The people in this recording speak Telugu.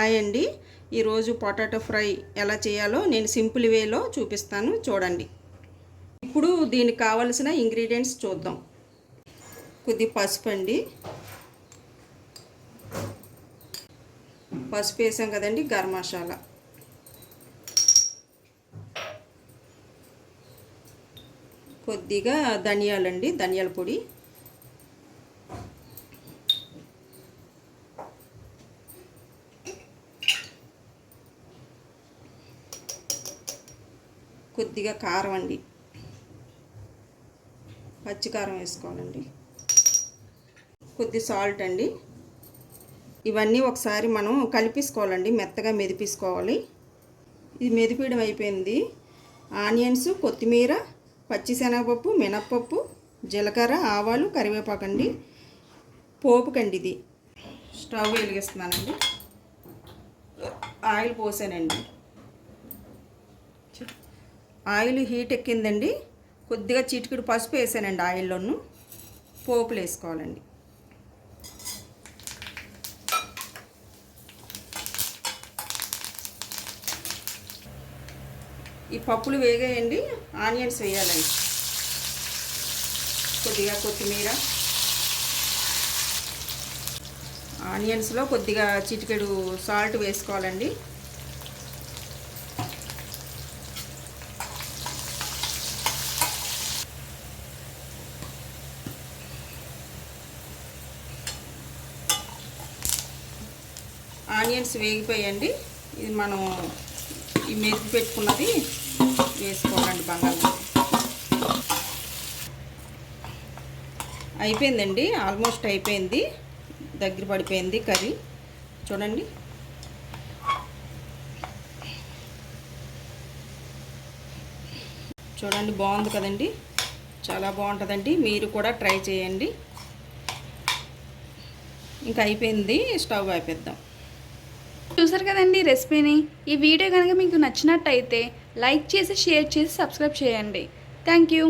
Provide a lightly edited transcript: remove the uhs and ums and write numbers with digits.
హాయ్ అండి. ఈరోజు పొటాటో ఫ్రై ఎలా చేయాలో నేను సింపుల్ వేలో చూపిస్తాను, చూడండి. ఇప్పుడు దీనికి కావలసిన ఇంగ్రీడియంట్స్ చూద్దాం. కొద్ది పసుపు అండి, పసుపు వేసాం కదండి. గరం మసాలా, కొద్దిగా ధనియాలండి, ధనియాల పొడి, కొద్దిగా కారం అండి, పచ్చికారం వేసుకోవాలండి, కొద్ది సాల్ట్ అండి. ఇవన్నీ ఒకసారి మనం కలిపేసుకోవాలండి, మెత్తగా మెదిపేసుకోవాలి. ఇది మెదిపేయడం అయిపోయింది. ఆనియన్స్, కొత్తిమీర, పచ్చిశనగపప్పు, మినప్పప్పు, జీలకర్ర, ఆవాలు, కరివేపాకు అండి. పోపుకండి ఇది. స్టవ్ వెలిగిస్తున్నానండి, ఆయిల్ పోసానండి. ఆయిల్ హీట్ ఎక్కిందండి. కొద్దిగా చిటికెడు పసుపు వేసానండి ఆయిల్లోను. పోపులు వేసుకోవాలండి. ఈ పప్పులు వేగాయండి. ఆనియన్స్ వేయాలండి, కొద్దిగా కొత్తిమీర, ఆనియన్స్లో కొద్దిగా చిటికెడు సాల్ట్ వేసుకోవాలండి. ఆనియన్స్ వేగిపోయండి. ఇది మనం ఈ మెదిపి పెట్టుకున్నది వేసుకోవాలండి. బంగాళదుంప అయిపోయిందండి, ఆల్మోస్ట్ అయిపోయింది, దగ్గర పడిపోయింది కర్రీ. చూడండి, చూడండి బాగుంది కదండి, చాలా బాగుంటుందండి. మీరు కూడా ట్రై చేయండి. ఇంకా అయిపోయింది, స్టవ్ ఆపేద్దాం. చూసారు కదండి రెసిపీని. ఈ వీడియో కనుక మీకు నచ్చినట్టయితే లైక్ చేసి, షేర్ చేసి, సబ్స్క్రైబ్ చేయండి. Thank you.